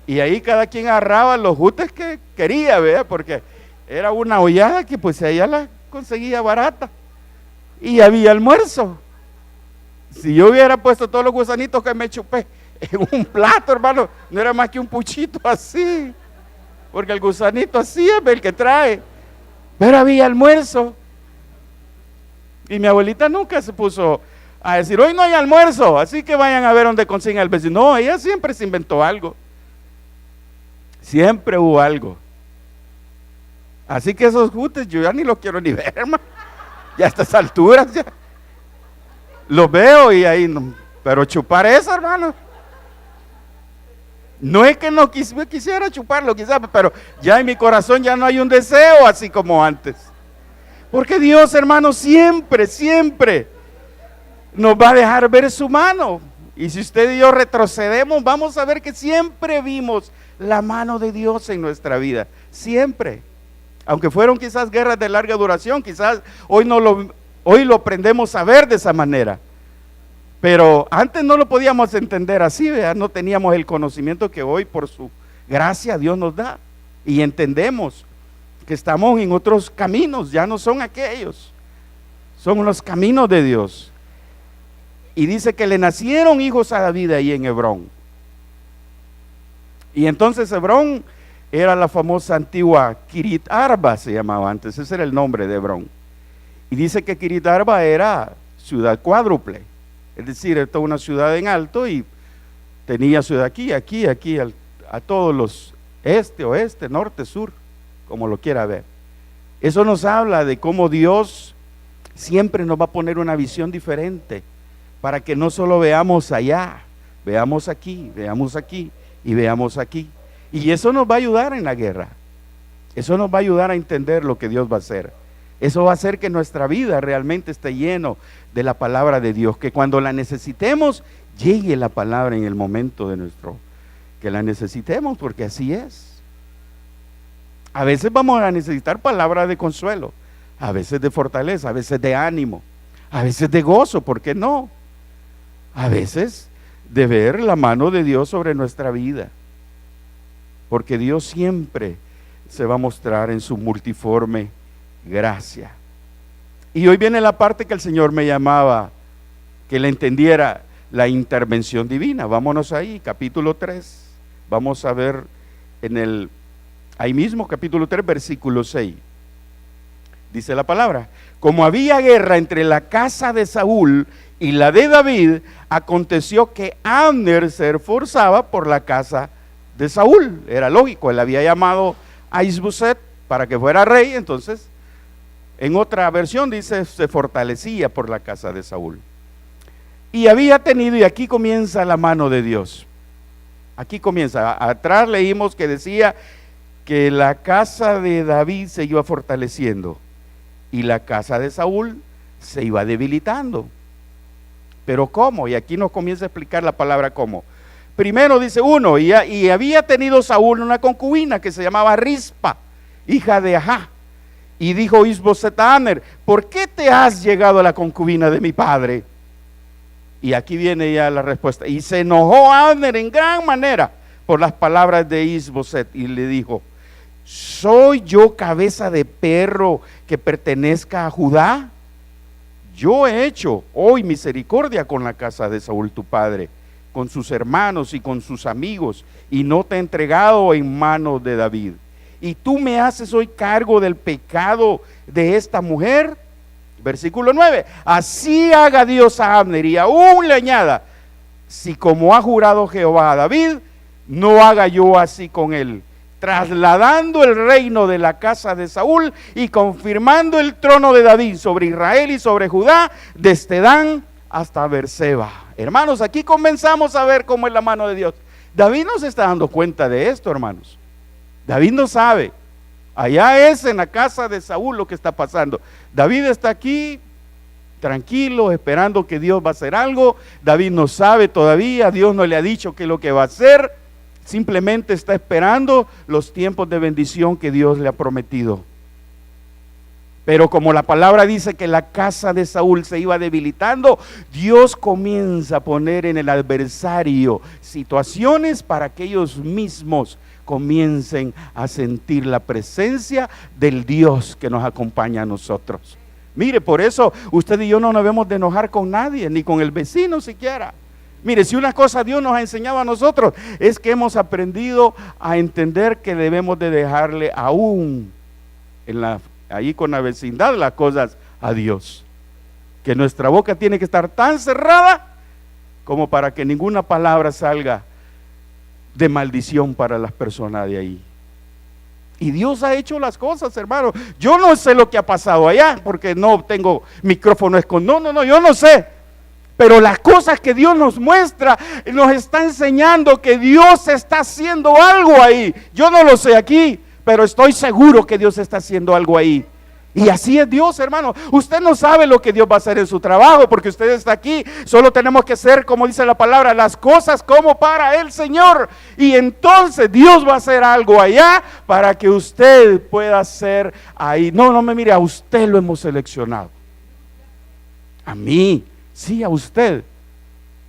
Speaker 2: Y ahí cada quien agarraba los jutes que quería, ¿verdad? Porque era una hollada que pues ella la conseguía barata. Y había almuerzo. Si yo hubiera puesto todos los gusanitos que me chupé en un plato, hermano, no era más que un puchito así. porque el gusanito así es el que trae. Pero había almuerzo. Y mi abuelita nunca se puso a decir, hoy no hay almuerzo, así que vayan a ver dónde consiguen el vecino. No, ella siempre se inventó algo. Siempre hubo algo. Así que esos jutes yo ya ni los quiero ni ver, hermano. Ya a estas alturas ya los veo y ahí no. Pero chupar eso, hermano. No es que no quisiera chuparlo, quizás, pero ya en mi corazón ya no hay un deseo así como antes. Porque Dios, hermano, siempre, siempre nos va a dejar ver su mano. Y si usted y yo retrocedemos, vamos a ver que siempre vimos la mano de Dios en nuestra vida. Siempre. Aunque fueron quizás guerras de larga duración, quizás hoy lo aprendemos a ver de esa manera. Pero antes no lo podíamos entender así, ¿verdad? No teníamos el conocimiento que hoy por su gracia Dios nos da. Y entendemos que estamos en otros caminos, ya no son aquellos. Son los caminos de Dios. Y dice que le nacieron hijos a David ahí en Hebrón. Y entonces Hebrón era la famosa antigua Kirit Arba, se llamaba antes, ese era el nombre de Hebrón. Y dice que Kirit Arba era ciudad cuádruple, es decir, era toda una ciudad en alto y tenía ciudad aquí, a todos los este, oeste, norte, sur, como lo quiera ver. Eso nos habla de cómo Dios siempre nos va a poner una visión diferente, para que no solo veamos allá, veamos aquí y veamos aquí. Y eso nos va a ayudar en la guerra. Eso nos va a ayudar a entender lo que Dios va a hacer. Eso va a hacer que nuestra vida realmente esté lleno de la palabra de Dios, que cuando la necesitemos, llegue la palabra en el momento de que la necesitemos, porque así es. A veces vamos a necesitar palabras de consuelo, a veces de fortaleza, a veces de ánimo, a veces de gozo, ¿por qué no? A veces de ver la mano de Dios sobre nuestra vida, porque Dios siempre se va a mostrar en su multiforme gracia. Y hoy viene la parte que el Señor me llamaba que le entendiera, la intervención divina. Vámonos ahí, capítulo 3, vamos a ver ahí mismo, capítulo 3, versículo 6. Dice la palabra: como había guerra entre la casa de Saúl y la de David, aconteció que Abner se esforzaba por la casa de Saúl. Era lógico, él había llamado a Isboset para que fuera rey, entonces en otra versión dice se fortalecía por la casa de Saúl. Y había tenido, y aquí comienza la mano de Dios. Aquí comienza, atrás leímos que decía que la casa de David se iba fortaleciendo y la casa de Saúl se iba debilitando. Pero ¿cómo? Y aquí nos comienza a explicar la palabra cómo. Primero dice uno, y había tenido Saúl una concubina que se llamaba Rispa, hija de Ajá. Y dijo Isboset a Abner: ¿por qué te has llegado a la concubina de mi padre? Y aquí viene ya la respuesta. Y se enojó Abner en gran manera por las palabras de Isboset y le dijo: ¿soy yo cabeza de perro que pertenezca a Judá? Yo he hecho hoy misericordia con la casa de Saúl tu padre, con sus hermanos y con sus amigos, y no te he entregado en manos de David. Y tú me haces hoy cargo del pecado de esta mujer. Versículo 9: así haga Dios a Abner, y aún le añada, si como ha jurado Jehová a David, no haga yo así con él, trasladando el reino de la casa de Saúl y confirmando el trono de David sobre Israel y sobre Judá, desde Dan hasta Berseba. Hermanos, aquí comenzamos a ver cómo es la mano de Dios. David no se está dando cuenta de esto, hermanos. David no sabe. Allá es en la casa de Saúl lo que está pasando. David está aquí tranquilo, esperando que Dios va a hacer algo. David no sabe todavía, Dios no le ha dicho qué es lo que va a hacer. Simplemente está esperando los tiempos de bendición que Dios le ha prometido. Pero como la palabra dice que la casa de Saúl se iba debilitando, Dios comienza a poner en el adversario situaciones para que ellos mismos comiencen a sentir la presencia del Dios que nos acompaña a nosotros. Mire, por eso usted y yo no nos debemos de enojar con nadie, ni con el vecino siquiera. Mire, si una cosa Dios nos ha enseñado a nosotros, es que hemos aprendido a entender que debemos de dejarle aún ahí con la vecindad las cosas a Dios. Que nuestra boca tiene que estar tan cerrada como para que ninguna palabra salga de maldición para las personas de ahí. Y Dios ha hecho las cosas, hermano. Yo no sé lo que ha pasado allá, porque no tengo micrófono escondido. No, yo no sé. Pero las cosas que Dios nos muestra, nos está enseñando que Dios está haciendo algo ahí. Yo no lo sé aquí, pero estoy seguro que Dios está haciendo algo ahí. Y así es Dios, hermano. Usted no sabe lo que Dios va a hacer en su trabajo, porque usted está aquí. Solo tenemos que hacer, como dice la palabra, las cosas como para el Señor. Y entonces Dios va a hacer algo allá para que usted pueda hacer ahí. No me mire, a usted lo hemos seleccionado. A mí, sí, a usted.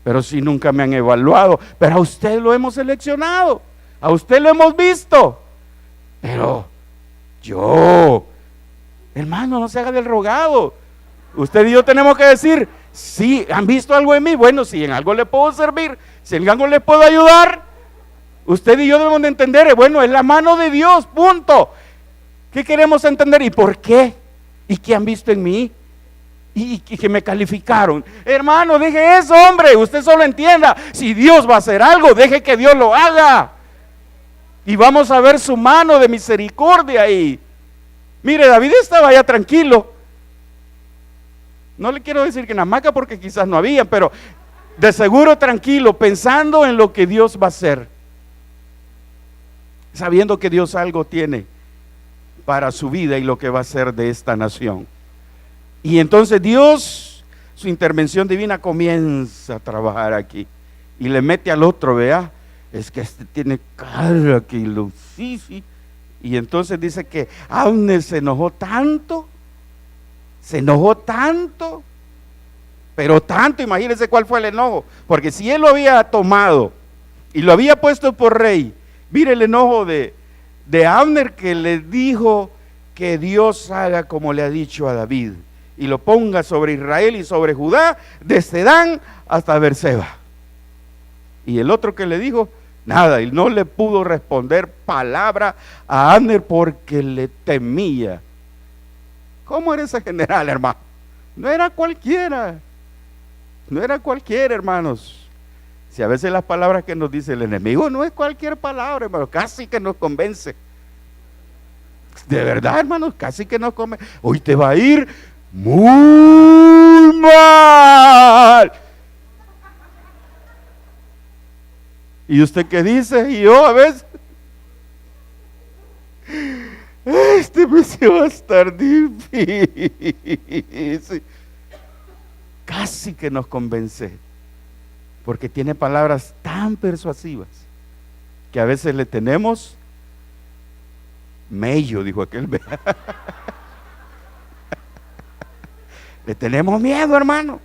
Speaker 2: Pero si nunca me han evaluado, pero a usted lo hemos seleccionado. A usted lo hemos visto. Pero yo... Hermano, no se haga del rogado. Usted y yo tenemos que decir, sí, ¿han visto algo en mí? Bueno, si en algo le puedo servir, si en algo le puedo ayudar, usted y yo debemos de entender, bueno, es la mano de Dios, punto. ¿Qué queremos entender? ¿Y por qué? ¿Y qué han visto en mí? ¿Y que me calificaron? Hermano, deje eso, hombre, usted solo entienda, si Dios va a hacer algo, deje que Dios lo haga. Y vamos a ver su mano de misericordia ahí. Mire, David estaba ya tranquilo. No le quiero decir que en hamaca porque quizás no había, pero de seguro tranquilo, pensando en lo que Dios va a hacer. Sabiendo que Dios algo tiene para su vida y lo que va a hacer de esta nación. Y entonces Dios, su intervención divina comienza a trabajar aquí. Y le mete al otro, vea, es que este tiene cara que lo sí. Y entonces dice que Abner se enojó tanto, pero tanto, imagínense cuál fue el enojo, porque si él lo había tomado y lo había puesto por rey, mire el enojo de Abner, que le dijo que Dios haga como le ha dicho a David y lo ponga sobre Israel y sobre Judá, desde Dan hasta Berseba. Y el otro que le dijo, nada, y no le pudo responder palabra a Abner porque le temía. ¿Cómo era ese general, hermano? No era cualquiera, hermanos. Si a veces las palabras que nos dice el enemigo no es cualquier palabra, hermano, casi que nos convence. De verdad, hermanos, casi que nos convence. Hoy te va a ir muy mal. ¿Y usted qué dice? Y yo a veces, este mes va a estar difícil. Casi que nos convence, porque tiene palabras tan persuasivas que a veces le tenemos mello, dijo aquel. Le tenemos miedo, hermano.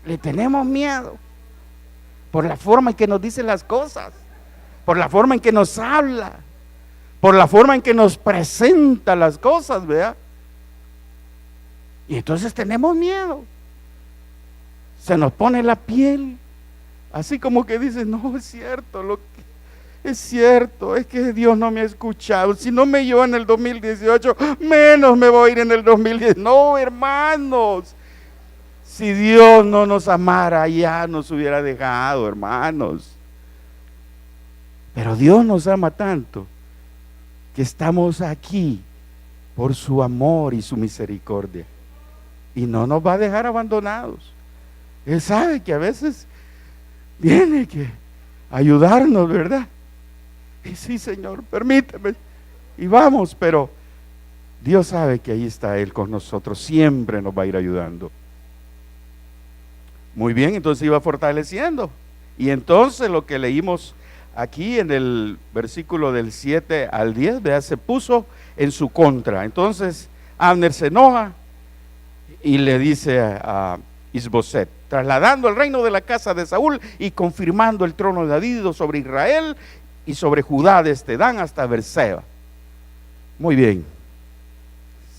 Speaker 2: Le tenemos miedo. Por la forma en que nos dice las cosas, por la forma en que nos habla, por la forma en que nos presenta las cosas, ¿verdad? Y entonces tenemos miedo. Se nos pone la piel, así como que dice, no, es cierto, es que Dios no me ha escuchado. Si no me oyó en el 2018, menos me voy a ir en el 2010. No, hermanos. Si Dios no nos amara, ya nos hubiera dejado, hermanos. Pero Dios nos ama tanto que estamos aquí por su amor y su misericordia. Y no nos va a dejar abandonados. Él sabe que a veces tiene que ayudarnos, ¿verdad? Y sí, Señor, permíteme. Y vamos, pero Dios sabe que ahí está Él con nosotros. Siempre nos va a ir ayudando. Muy bien, entonces iba fortaleciendo. Y entonces lo que leímos aquí en el versículo del 7 al 10, ¿verdad? Se puso en su contra. Entonces Abner se enoja y le dice a Isboset, trasladando el reino de la casa de Saúl y confirmando el trono de David sobre Israel y sobre Judá desde Dan hasta Berseba. Muy bien.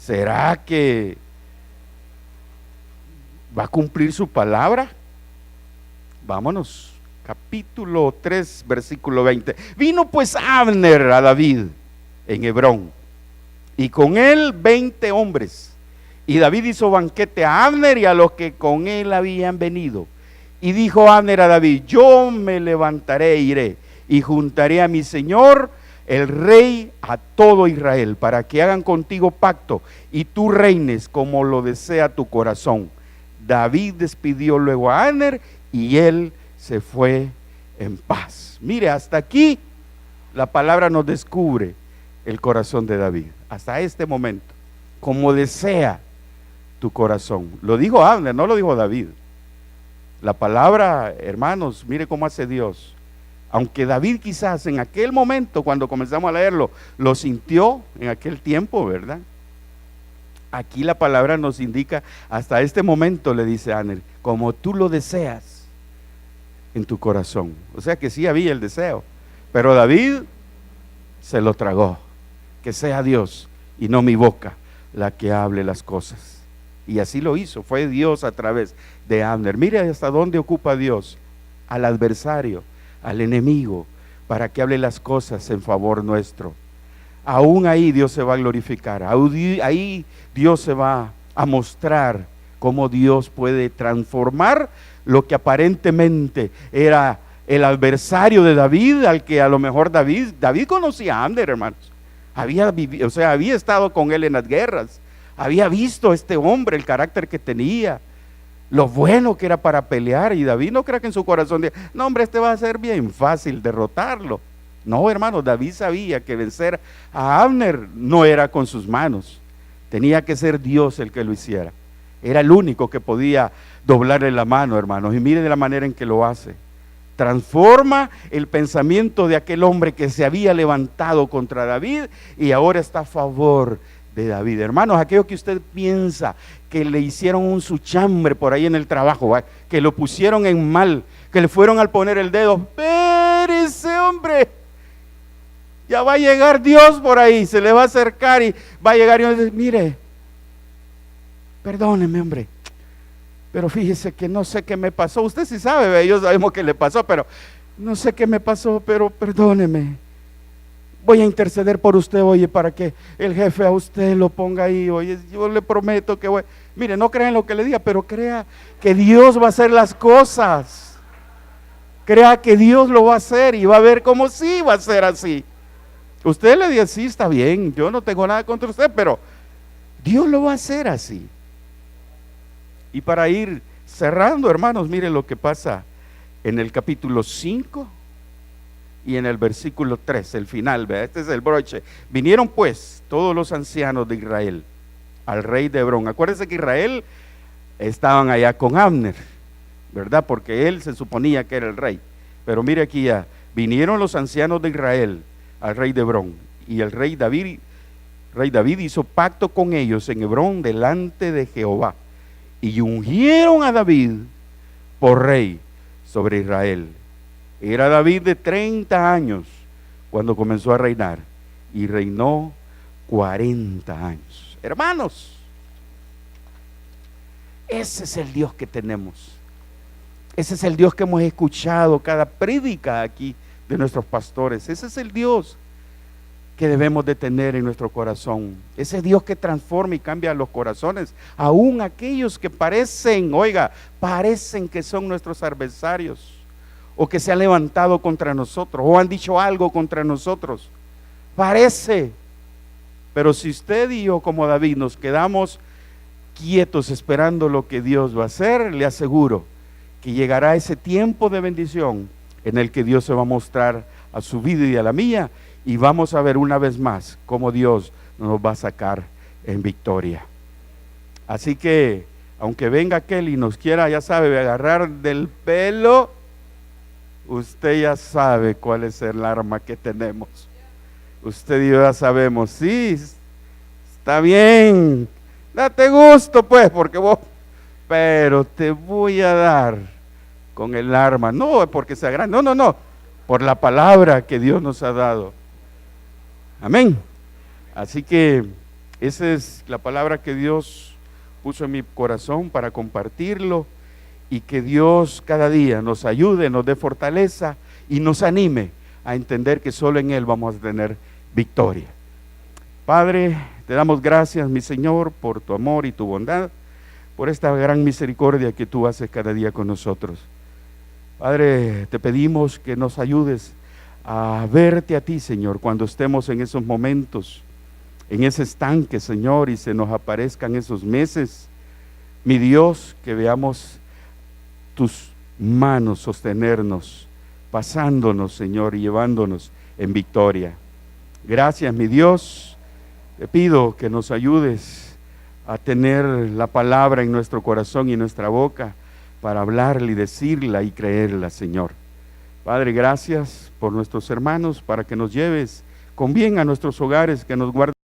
Speaker 2: ¿Será que va a cumplir su palabra? Vámonos. Capítulo 3, versículo 20. Vino pues Abner a David en Hebrón, y con él 20 hombres. Y David hizo banquete a Abner y a los que con él habían venido. Y dijo Abner a David: yo me levantaré e iré, y juntaré a mi señor el rey a todo Israel, para que hagan contigo pacto, y tú reines como lo desea tu corazón. David despidió luego a Abner, y él se fue en paz. Mire, hasta aquí la palabra nos descubre el corazón de David, hasta este momento, como desea tu corazón. Lo dijo Abner, no lo dijo David. La palabra, hermanos, mire cómo hace Dios. Aunque David quizás en aquel momento, cuando comenzamos a leerlo, lo sintió en aquel tiempo, ¿verdad? Aquí la palabra nos indica, hasta este momento le dice a Abner, como tú lo deseas en tu corazón. O sea que sí había el deseo, pero David se lo tragó. Que sea Dios y no mi boca la que hable las cosas. Y así lo hizo, fue Dios a través de Abner. Mire hasta dónde ocupa Dios al adversario, al enemigo, para que hable las cosas en favor nuestro. Aún ahí Dios se va a glorificar, ahí Dios se va a mostrar cómo Dios puede transformar lo que aparentemente era el adversario de David, al que a lo mejor David conocía a Abner, hermanos. Había estado con él en las guerras, había visto a este hombre, el carácter que tenía, lo bueno que era para pelear, y David no crea que en su corazón diga, no hombre, este va a ser bien fácil derrotarlo. No, hermano, David sabía que vencer a Abner no era con sus manos, tenía que ser Dios el que lo hiciera. Era el único que podía doblarle la mano, hermanos, y mire de la manera en que lo hace. Transforma el pensamiento de aquel hombre que se había levantado contra David y ahora está a favor de David. Hermanos, aquello que usted piensa que le hicieron un suchambre por ahí en el trabajo, ¿va?, que lo pusieron en mal, que le fueron al poner el dedo, espérese, hombre, ya va a llegar Dios por ahí, se le va a acercar y va a llegar y va a decir, mire, perdóneme, hombre, pero fíjese que no sé qué me pasó. Usted sí sabe, yo sabemos qué le pasó, pero no sé qué me pasó, pero perdóneme. Voy a interceder por usted, oye, para que el jefe a usted lo ponga ahí, oye, yo le prometo que voy. Mire, no crea en lo que le diga, pero crea que Dios va a hacer las cosas. Crea que Dios lo va a hacer y va a ver cómo sí va a ser así. Usted le dice, sí, está bien, yo no tengo nada contra usted, pero Dios lo va a hacer así. Y para ir cerrando, hermanos, mire lo que pasa en el capítulo 5 y en el versículo 3, el final, ¿verdad? Este es el broche. Vinieron pues todos los ancianos de Israel al rey de Hebrón. Acuérdense que Israel estaban allá con Abner, ¿verdad? Porque él se suponía que era el rey. Pero mire aquí ya, vinieron los ancianos de Israel al rey de Hebrón, y el rey David hizo pacto con ellos en Hebrón delante de Jehová. Y ungieron a David por rey sobre Israel. Era David de 30 años cuando comenzó a reinar, y reinó 40 años. Hermanos, ese es el Dios que tenemos. Ese es el Dios que hemos escuchado cada prédica aquí de nuestros pastores. Ese es el Dios que debemos de tener en nuestro corazón. Ese Dios que transforma y cambia los corazones, aún aquellos que parecen que son nuestros adversarios, o que se han levantado contra nosotros, o han dicho algo contra nosotros. Parece, pero si usted y yo, como David, nos quedamos quietos esperando lo que Dios va a hacer, le aseguro que llegará ese tiempo de bendición en el que Dios se va a mostrar a su vida y a la mía, y vamos a ver una vez más cómo Dios nos va a sacar en victoria. Así que, aunque venga aquel y nos quiera, ya sabe, agarrar del pelo, usted ya sabe cuál es el arma que tenemos. Usted y yo ya sabemos, sí, está bien, date gusto pues, porque vos, pero te voy a dar con el arma, no porque sea grande, no, por la palabra que Dios nos ha dado. Amén. Así que esa es la palabra que Dios puso en mi corazón para compartirlo, y que Dios cada día nos ayude, nos dé fortaleza y nos anime a entender que solo en Él vamos a tener victoria. Padre, te damos gracias, mi Señor, por tu amor y tu bondad, por esta gran misericordia que tú haces cada día con nosotros. Padre, te pedimos que nos ayudes a verte a ti, Señor, cuando estemos en esos momentos, en ese estanque, Señor, y se nos aparezcan esos meses. Mi Dios, que veamos tus manos sostenernos, pasándonos, Señor, y llevándonos en victoria. Gracias, mi Dios. Te pido que nos ayudes a tener la palabra en nuestro corazón y en nuestra boca para hablarla y decirla y creerla, Señor. Padre, gracias por nuestros hermanos, para que nos lleves con bien a nuestros hogares, que nos guardes